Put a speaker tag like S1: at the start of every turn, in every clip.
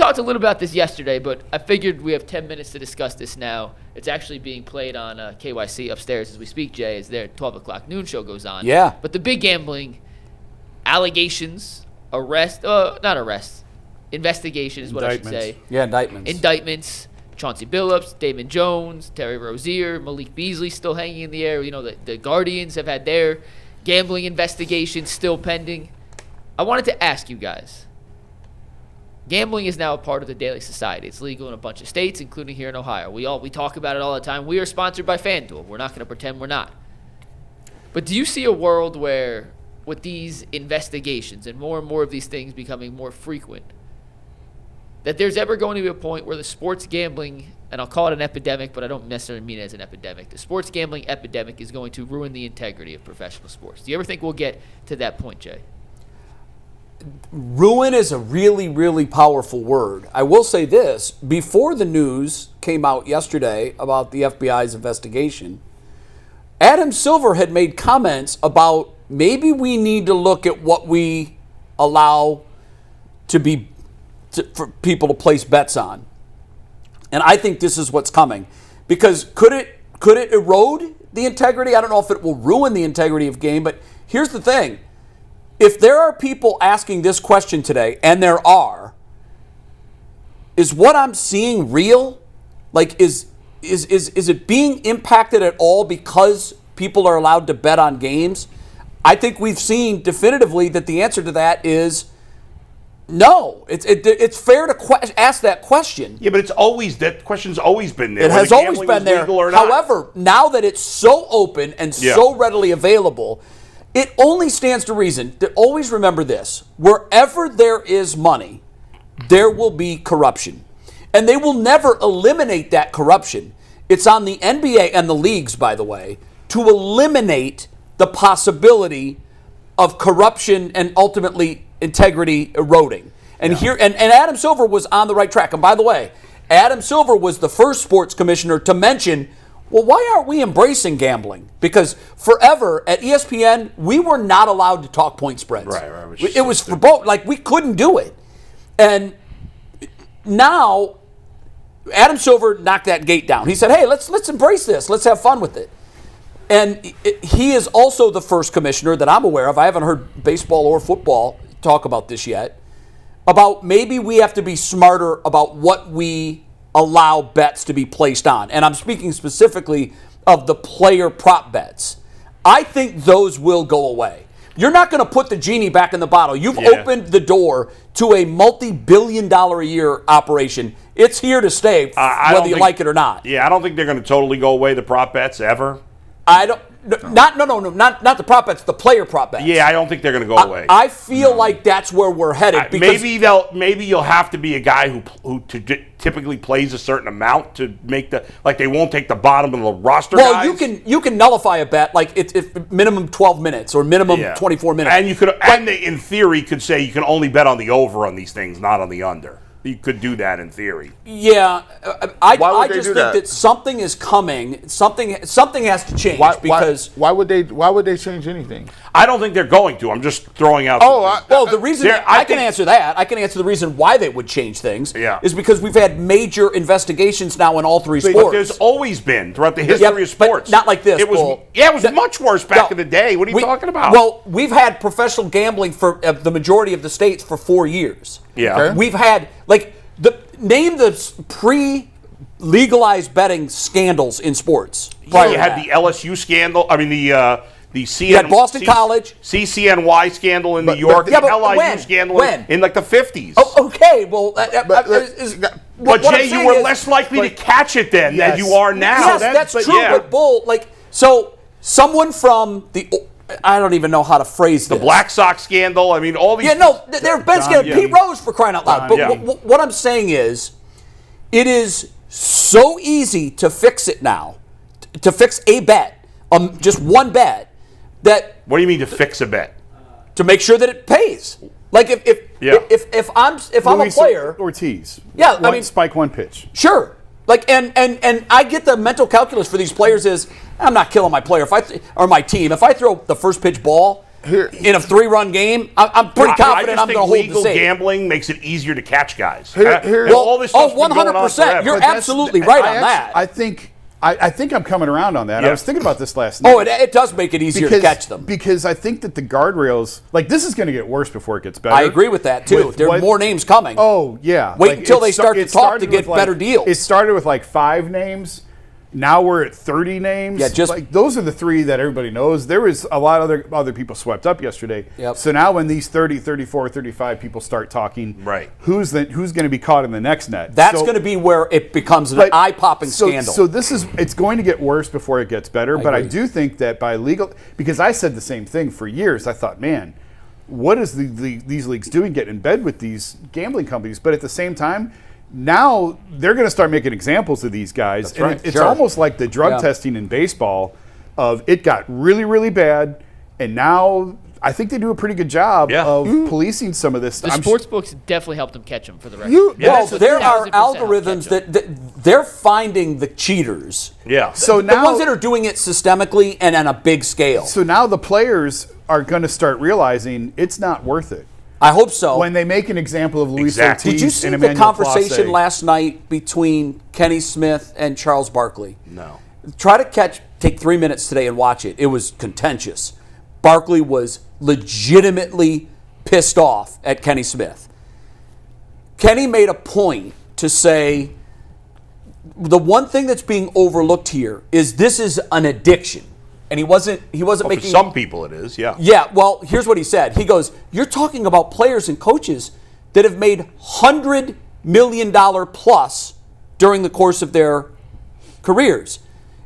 S1: talked a little about this yesterday, but I figured we have 10 minutes to discuss this now. It's actually being played on KYC upstairs as we speak, Jay, as their 12 o'clock noon show goes on.
S2: Yeah.
S1: But the big gambling allegations, investigation is what I should say.
S2: Yeah, indictments.
S1: Indictments. Chauncey Billups, Damon Jones, Terry Rozier, Malik Beasley still hanging in the air. You know, the Guardians have had their gambling investigations still pending. I wanted to ask you guys. Gambling is now a part of the daily society. It's legal in a bunch of states, including here in Ohio. We talk about it all the time. We are sponsored by FanDuel. We're not going to pretend we're not. But do you see a world where, with these investigations and more of these things becoming more frequent, that there's ever going to be a point where the sports gambling, and I'll call it an epidemic, but I don't necessarily mean it as an epidemic, the sports gambling epidemic is going to ruin the integrity of professional sports? Do you ever think we'll get to that point, Jay?
S2: Ruin is a really, really powerful word. I will say this. Before the news came out yesterday about the FBI's investigation, Adam Silver had made comments about maybe we need to look at what we allow for people to place bets on. And I think this is what's coming. Because could it erode the integrity? I don't know if it will ruin the integrity of game, but here's the thing. If there are people asking this question today, and there are, is what I'm seeing real? Like, is it being impacted at all because people are allowed to bet on games? I think we've seen definitively that the answer to that is no. It's fair to ask that question.
S3: Yeah, but that question's always been there.
S2: It has always been there. However, now that it's so open and so readily available, it only stands to reason to always remember this. Wherever there is money, there will be corruption. And they will never eliminate that corruption. It's on the NBA and the leagues, by the way, to eliminate the possibility of corruption and ultimately integrity eroding. And Adam Silver was on the right track. And by the way, Adam Silver was the first sports commissioner to mention, well, why aren't we embracing gambling? Because forever at ESPN, we were not allowed to talk point spreads.
S3: Right.
S2: It was verboten. Like, we couldn't do it. And now Adam Silver knocked that gate down. He said, hey, let's embrace this. Let's have fun with it. And he is also the first commissioner that I'm aware of. I haven't heard baseball or football talk about this yet, about maybe we have to be smarter about what we allow bets to be placed on. And I'm speaking specifically of the player prop bets. I think those will go away. You're not going to put the genie back in the bottle. You've opened the door to a multi-billion-dollar-a-year operation. It's here to stay, whether you like it or not.
S3: Yeah, I don't think they're going to totally go away, the prop bets, ever.
S2: Not the prop bets, the player prop bets.
S3: Yeah, I don't think they're going to go away.
S2: I feel like that's where we're headed.
S3: Maybe you'll have to be a guy who typically plays a certain amount to make they won't take the bottom of the roster.
S2: Well,
S3: guys.
S2: you can nullify a bet like it's minimum 12 minutes or minimum 24 minutes.
S3: And you could, and they, in theory, could say you can only bet on the over on these things, not on the under. You could do that in theory.
S2: Yeah, I just think that something is coming. Something has to change
S4: why would they change anything?
S3: I don't think they're going to. I'm just throwing out.
S2: The reason I can answer that. I can answer the reason why they would change things.
S3: Yeah.
S2: Is because we've had major investigations now in all three sports.
S3: But there's always been throughout the history of sports.
S2: But not like this.
S3: It was much worse back in the day. What are you talking about?
S2: Well, we've had professional gambling for the majority of the states for 4 years.
S3: Yeah.
S4: Okay.
S2: We've had name the pre-legalized betting scandals in sports.
S3: You had the LSU scandal. I mean the
S2: you had Boston College,
S3: CCNY scandal in New York. The LIU scandal in like the 50s.
S2: Oh, okay, well,
S3: but Jay, you were less likely to catch it then than you are now.
S2: Yes, that's true. Yeah. But Bull, so someone from I don't even know how to phrase this.
S3: The Black Sox scandal. I mean, all these.
S2: Yeah, no, there have been scandals. Pete Rose, for crying out loud. But what I'm saying is, it is so easy to fix it now, to fix a bet, just one bet.
S3: What do you mean to fix a bet?
S2: To make sure that it pays. Like if I'm a player,
S5: Ortiz.
S2: Yeah, I mean,
S5: spike one pitch.
S2: Sure. And I get the mental calculus for these players is I'm not killing my player or my team. If I throw the first pitch ball in a 3-run game, I'm pretty confident I'm going to hold the
S3: legal
S2: safe.
S3: Gambling makes it easier to catch guys.
S2: All this stuff's 100%. You're absolutely right on that.
S4: I think I'm coming around on that. Yeah. I was thinking about this last night.
S2: Oh, it does make it easier to catch them.
S4: Because I think that the guardrails, like this is going to get worse before it gets better.
S2: I agree with that, too. There are more names coming.
S4: Oh, yeah.
S2: Wait until they start to talk to get better deals.
S4: It started with like 5 names. Now we're at 30 names.
S2: Yeah, just
S4: like those are the 3 that everybody knows. There was a lot of other people swept up yesterday.
S2: Yep.
S4: So now when these 30, 34, 35 people start talking,
S3: right?
S4: Who's going to be caught in the next net?
S2: That's going to be where it becomes an eye-popping scandal.
S4: So it's going to get worse before it gets better. But I do think that by legal, because I said the same thing for years. I thought, man, what is these leagues doing getting in bed with these gambling companies? But at the same time, now they're going to start making examples of these guys.
S2: That's right.
S4: It's almost like the drug testing in baseball of it got really, really bad. And now I think they do a pretty good job of policing some of this.
S1: The sports books definitely helped them catch them for the record.
S2: There are algorithms that they're finding the cheaters.
S3: Yeah.
S2: So the ones that are doing it systemically and on a big scale.
S4: So now the players are going to start realizing it's not worth it.
S2: I hope so.
S4: When they make an example of Luis Ortiz
S2: Did you see
S4: and
S2: the
S4: Emmanuel
S2: conversation
S4: Clase.
S2: last night between Kenny Smith and Charles Barkley?
S3: No.
S2: Try to take 3 minutes today and watch it. It was contentious. Barkley was legitimately pissed off at Kenny Smith. Kenny made a point to say the one thing that's being overlooked here is this is an addiction. And he wasn't making.
S3: For some people it is, yeah.
S2: Yeah, well, here's what he said. He goes, you're talking about players and coaches that have made $100 million plus during the course of their careers.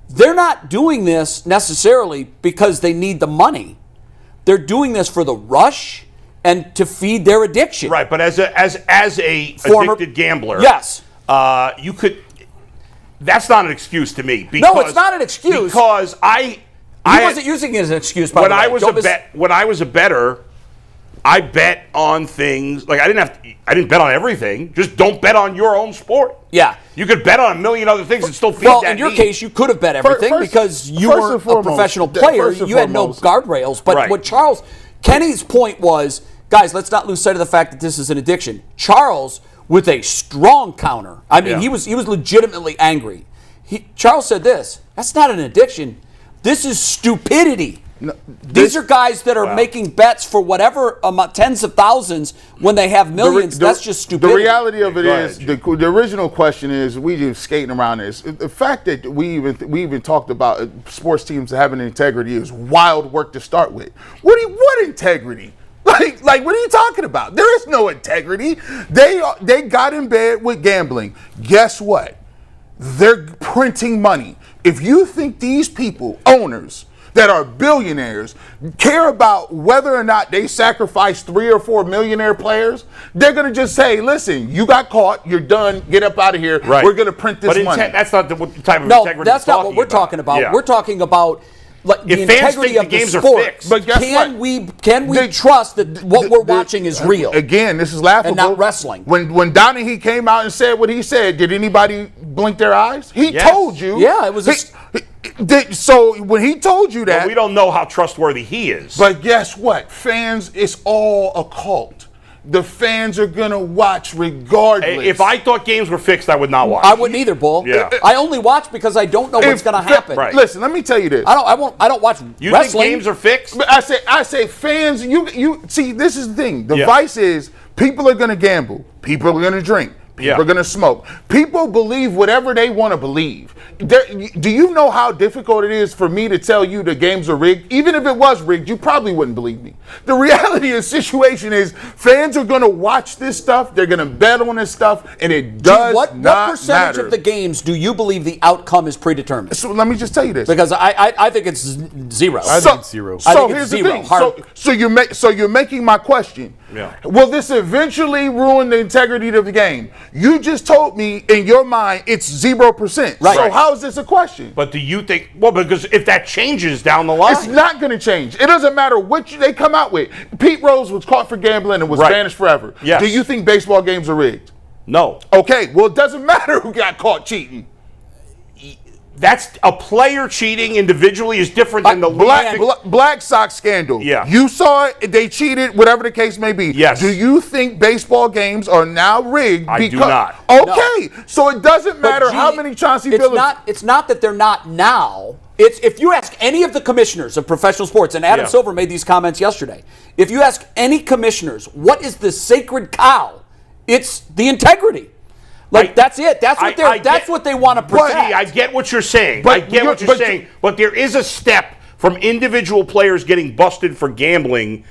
S2: They're not doing this necessarily because they need the money. They're doing this for the rush and to feed their addiction.
S3: Right, but as a addicted gambler,
S2: yes,
S3: you could. That's not an excuse to me.
S2: No, it's not an excuse
S3: because
S2: He wasn't using it as an excuse. By the way.
S3: When I was a bettor, I bet on things like I didn't bet on everything. Just don't bet on your own sport.
S2: Yeah,
S3: you could bet on a million other things and still feed that.
S2: Well, in your case, you could have bet everything because you weren't a professional player. You had no guardrails. But what Kenny's point was, guys, let's not lose sight of the fact that this is an addiction. Charles, with a strong counter. I mean, he was legitimately angry. Charles said this: "That's not an addiction. This is stupidity." No, these are guys that are making bets for whatever tens of thousands when they have millions. That's just stupidity.
S4: The reality of it is, the original question is, we just skating around this. The fact that we even talked about sports teams having integrity is wild work to start with. What integrity? Like what are you talking about? There is no integrity. They got in bed with gambling. Guess what? They're printing money. If you think these people, owners, that are billionaires, care about whether or not they sacrifice 3 or 4 millionaire players, they're going to just say, listen, you got caught, you're done, get up out of here, we're going to print this money.
S3: That's not the type of integrity
S2: No, that's not what we're talking about. Yeah. We're talking about the integrity of the sport.
S4: But guess
S2: can we trust that what we're watching is real?
S4: Again, this is laughable.
S2: And not wrestling.
S4: When Donahue came out and said what he said, did anybody blink their eyes? He told you.
S2: Yeah, it was
S4: so when he told you that,
S3: we don't know how trustworthy he is.
S4: But guess what? Fans, it's all a cult. The fans are going to watch regardless.
S3: If I thought games were fixed, I would not watch.
S2: I wouldn't either, Bull.
S3: Yeah.
S2: I only watch because I don't know what's going to happen.
S4: Right. Listen, let me tell you this.
S2: I don't watch
S3: you
S2: wrestling.
S3: Think games are fixed?
S4: But I say fans, you see, this is the thing. The vice is people are going to gamble. People are going to drink. People are going to smoke. People believe whatever they want to believe. Do you know how difficult it is for me to tell you the games are rigged? Even if it was rigged, you probably wouldn't believe me. The reality of the situation is fans are going to watch this stuff. They're going to bet on this stuff, and it does not matter.
S2: What percentage of the games do you believe the outcome is predetermined?
S4: So let me just tell you this.
S2: Because I think it's zero.
S4: I think it's zero. So here's the thing. So you're making my question.
S3: Yeah.
S4: Will this eventually ruin the integrity of the game? You just told me in your mind it's 0%.
S2: Right.
S4: So how is this a question?
S3: But do you think? Well, because if that changes down the line,
S4: it's not going to change. It doesn't matter what they come out with. Pete Rose was caught for gambling and was banished forever.
S3: Yes.
S4: Do you think baseball games are rigged?
S3: No.
S4: Okay. Well, it doesn't matter who got caught cheating.
S3: That's a player cheating individually is different than the
S4: Black Sox scandal.
S3: Yeah.
S4: You saw it, they cheated, whatever the case may be.
S3: Yes.
S4: Do you think baseball games are now rigged?
S3: I do not.
S4: Okay. No. So it doesn't matter how many Chauncey Billups.
S2: It's not that they're not now. It's if you ask any of the commissioners of professional sports, and Adam Silver made these comments yesterday. If you ask any commissioners, what is the sacred cow? It's the integrity. That's it. That's what what they want to protect.
S3: I get what you're saying. But there is a step from individual players getting busted for gambling.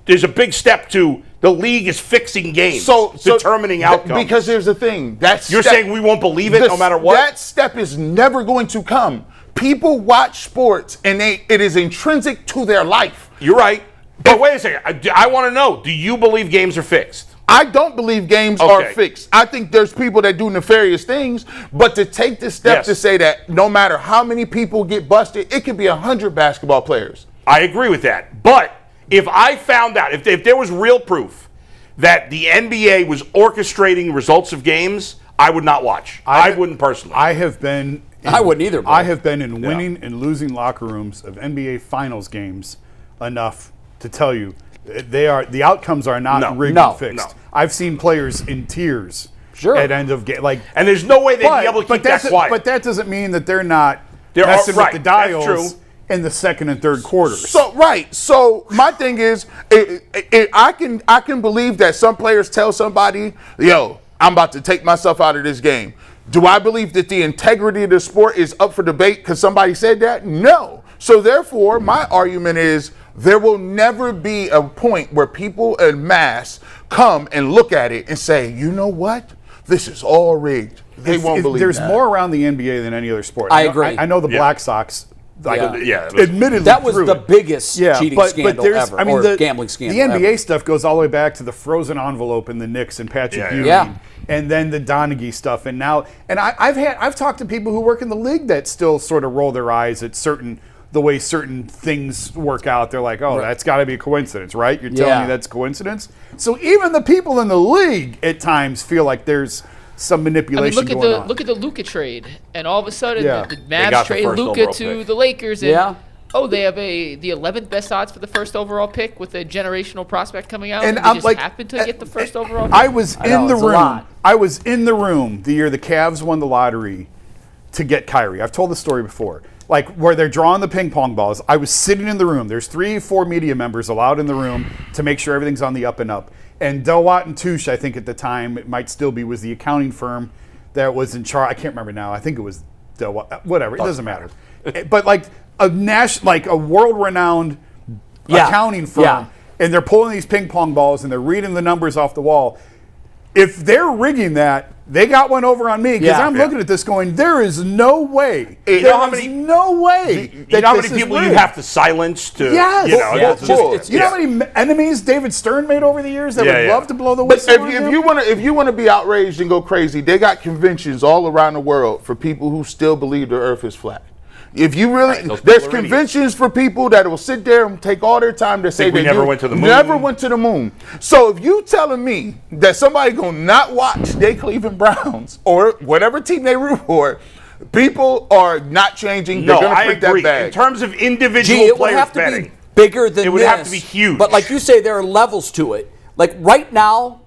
S3: There's a big step to the league is fixing games, determining outcomes.
S4: Because here's the thing.
S3: You're saying we won't believe it no matter what?
S4: That step is never going to come. People watch sports, and it is intrinsic to their life.
S3: You're right. But wait a second. I want to know, do you believe games are fixed?
S4: I don't believe games are fixed. I think there's people that do nefarious things, but to take the step to say that no matter how many people get busted, it could be 100 basketball players.
S3: I agree with that. But if I found out, if there was real proof that the NBA was orchestrating results of games, I would not watch. I wouldn't personally.
S5: I wouldn't
S2: either. Bro.
S5: I have been in winning and losing locker rooms of NBA Finals games enough to tell you the outcomes are not rigged and fixed.
S3: No.
S5: I've seen players in tears at end of game.
S3: And there's no way they'd be able to keep that quiet.
S5: But that doesn't mean that they're not messing with the dials in the second and third quarters.
S4: So my thing is, I can believe that some players tell somebody, "Yo, I'm about to take myself out of this game." Do I believe that the integrity of the sport is up for debate because somebody said that? No. So therefore, my argument is there will never be a point where people en masse come and look at it and say, you know what? This is all rigged. They won't believe
S5: there's
S4: that.
S5: more around the NBA than any other sport.
S2: I agree.
S5: I know the Black Sox.
S3: Admittedly,
S2: that was the biggest cheating scandal ever, or gambling scandal.
S5: The NBA stuff goes all the way back to the frozen envelope in the Knicks and Patrick Ewing, and then the Donaghy stuff, and I've talked to people who work in the league that still sort of roll their eyes at the way certain things work out. They're like, that's got to be a coincidence, right? You're telling me that's coincidence? So even the people in the league at times feel like there's some manipulation going on.
S1: Look at the Luka trade, and all of a sudden the Mavs trade Luka to the Lakers, and they have the 11th best odds for the first overall pick with a generational prospect coming out, and they just happened to get the first overall pick.
S5: I was in the room. I was in the room the year the Cavs won the lottery to get Kyrie. I've told the story before. Like where they're drawing the ping pong balls. I was sitting in the room. There's 3-4 media members allowed in the room to make sure everything's on the up and up. And Delwatt and Touche, I think at the time, it might still be, was the accounting firm that was in charge. I can't remember now. I think it was Delwatt. Whatever. It doesn't matter. But like a world-renowned accounting firm, and they're pulling these ping pong balls and they're reading the numbers off the wall. If they're rigging that, they got one over on me because I'm looking at this going, there is no way.
S3: You know how many people you have to silence to?
S5: Yes.
S3: You
S5: know how many enemies David Stern made over the years that would love to blow the whistle?
S4: But if you want to be outraged and go crazy, they got conventions all around the world for people who still believe the Earth is flat. If you really, there's conventions for people that will sit there and take all their time to say they
S3: never went to the moon.
S4: Never went to the moon. So if you telling me that somebody gonna not watch their Cleveland Browns or whatever team they root for, people are not changing. They're gonna print that bag.
S3: In terms of individual players betting,
S2: be bigger than
S3: it would have to be huge.
S2: But like you say, there are levels to it. Like right now.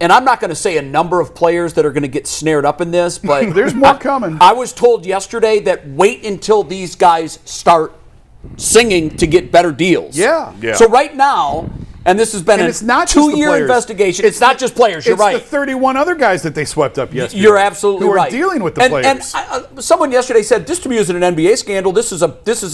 S2: And I'm not going to say a number of players that are going to get snared up in this, but
S5: there's more coming.
S2: I was told yesterday that wait until these guys start singing to get better deals.
S5: Yeah.
S2: So right now, and this has been a 2-year investigation. It's not just players. You're right.
S5: It's the 31 other guys that they swept up yesterday.
S2: You're absolutely right.
S5: Who are dealing with the players.
S2: And someone yesterday said this to me is an NBA scandal. This is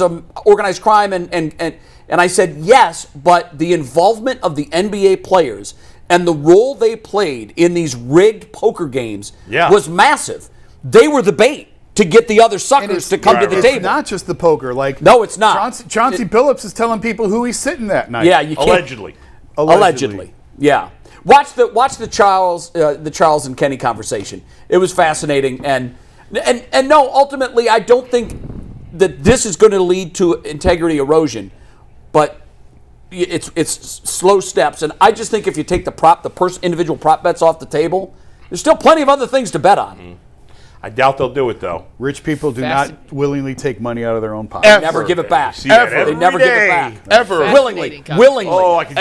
S2: a organized crime, and I said yes, but the involvement of the NBA players and the role they played in these rigged poker games was massive. They were the bait to get the other suckers to come to the table.
S5: It's not just the poker.
S2: No, it's not.
S5: Chauncey Billups is telling people who he's sitting that night.
S2: Yeah, you can't. Allegedly. Yeah. Watch the Charles and Kenny conversation. It was fascinating, and no, ultimately, I don't think that this is going to lead to integrity erosion, but it's slow steps, and I just think if you take individual prop bets off the table, there's still plenty of other things to bet on.
S3: I doubt they'll do it, though.
S5: Rich people do not willingly take money out of their own pocket.
S2: They never give it back.
S3: They
S2: never give it back.
S4: Ever.
S2: Willingly.
S3: Oh, I can